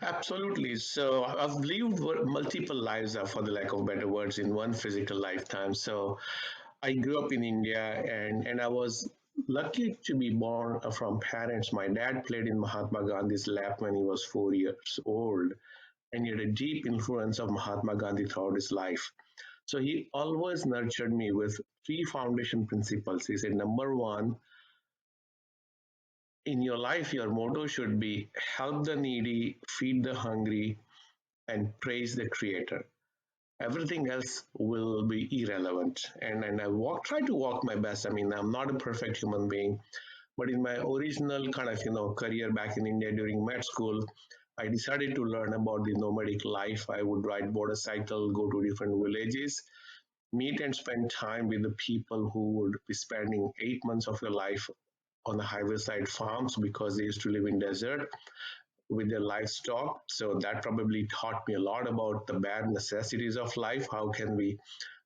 Absolutely. So I've lived multiple lives, for the lack of better words, in one physical lifetime. So I grew up in India, and I was lucky to be born from parents. My dad played in Mahatma Gandhi's lap when he was 4 years old, and he had a deep influence of Mahatma Gandhi throughout his life. So he always nurtured me with three foundation principles. He said, number one, in your life, your motto should be help the needy, feed the hungry, and praise the creator. Everything else will be irrelevant. And I try to walk my best. I mean, I'm not a perfect human being, but in my original kind of career back in India during med school, I decided to learn about the nomadic life. I would ride motorcycle, go to different villages, meet and spend time with the people who would be spending 8 months of your life on the highway side farms because they used to live in desert with their livestock. So that probably taught me a lot about the bare necessities of life. How can we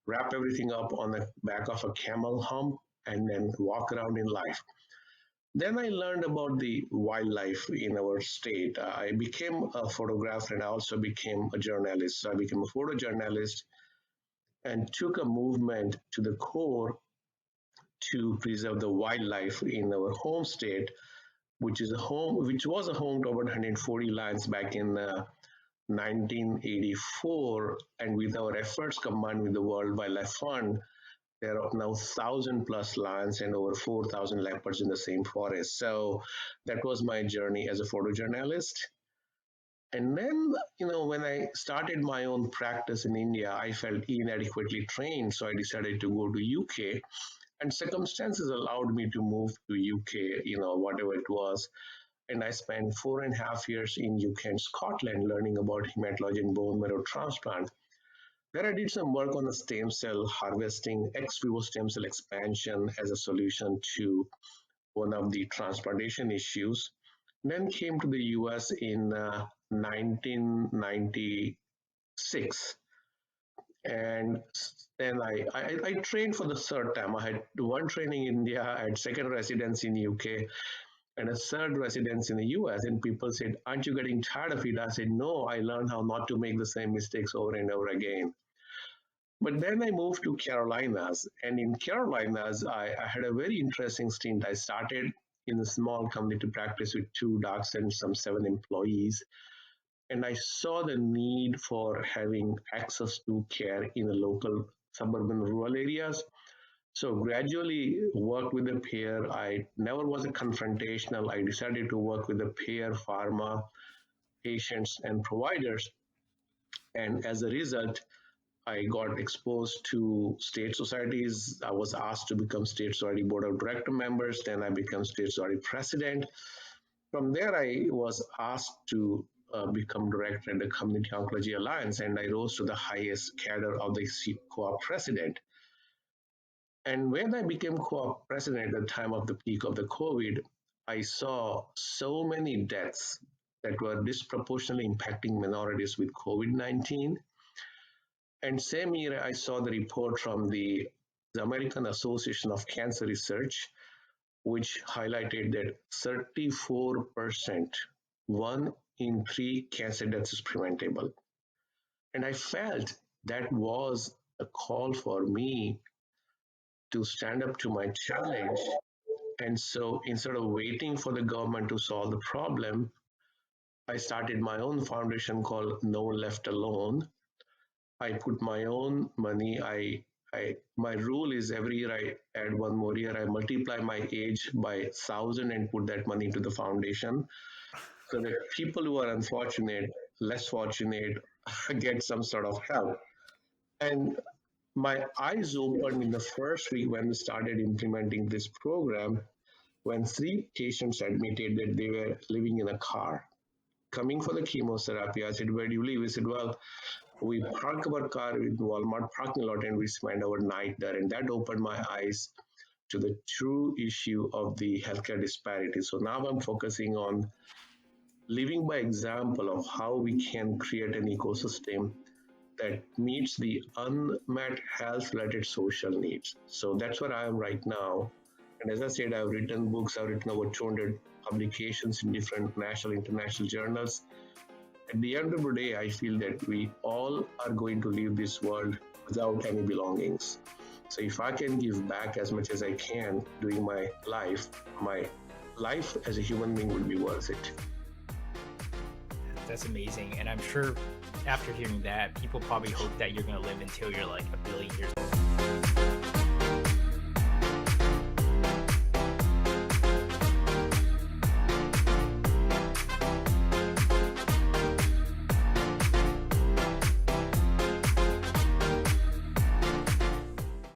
wrap everything up on the back of a camel hump and then walk around in life? Then I learned about the wildlife in our state. I became a photographer and I also became a journalist. So I became a photojournalist and took a movement to the core to preserve the wildlife in our home state, which was a home to about 140 lions back in 1984. And with our efforts combined with the World Wildlife Fund, there are now 1,000 plus lions and over 4,000 leopards in the same forest. So that was my journey as a photojournalist. And then, when I started my own practice in India, I felt inadequately trained. So I decided to go to UK, and circumstances allowed me to move to UK, whatever it was. And I spent 4.5 years in UK and Scotland learning about hematology and bone marrow transplant. There I did some work on the stem cell harvesting, ex vivo stem cell expansion as a solution to one of the transplantation issues. Then came to the US in 1996, and then I trained for the third time. I had one training in India, I had second residence in UK, and a third residence in the US. And people said, "Aren't you getting tired of it?" I said, "No, I learned how not to make the same mistakes over and over again." But then I moved to Carolinas, and in Carolinas, I had a very interesting stint. I started in a small community practice with two docs and some seven employees, and I saw the need for having access to care in the local suburban rural areas. So gradually worked with the payer. I never was a confrontational. I decided to work with the payer, pharma, patients, and providers. And as a result, I got exposed to state societies. I was asked to become state society board of director members. Then I became state society president. From there, I was asked to become director at the Community Oncology Alliance, and I rose to the highest cadre of the co-op president. And when I became co-op president at the time of the peak of the COVID, I saw so many deaths that were disproportionately impacting minorities with COVID-19. And same year, I saw the report from the American Association of Cancer Research, which highlighted that 34%, one in three cancer deaths is preventable. And I felt that was a call for me to stand up to my challenge. And so instead of waiting for the government to solve the problem, I started my own foundation called No One Left Alone. I put my own money. My rule is every year I add one more year. I multiply my age by 1,000 and put that money into the foundation so that people who are unfortunate, less fortunate, get some sort of help. And my eyes opened in the first week when we started implementing this program when three patients admitted that they were living in a car coming for the chemotherapy. I said, "Where do you live?" He said, "Well, we park our car in Walmart parking lot and we spend our night there." And that opened my eyes to the true issue of the healthcare disparity. So now I'm focusing on living by example of how we can create an ecosystem that meets the unmet health related social needs. So that's where I am right now. And as I said, I've written books, I've written over 200 publications in different national, international journals. At the end of the day, I feel that we all are going to leave this world without any belongings. So if I can give back as much as I can during my life as a human being would be worth it. That's amazing. And I'm sure after hearing that, people probably hope that you're going to live until you're like a billion years old.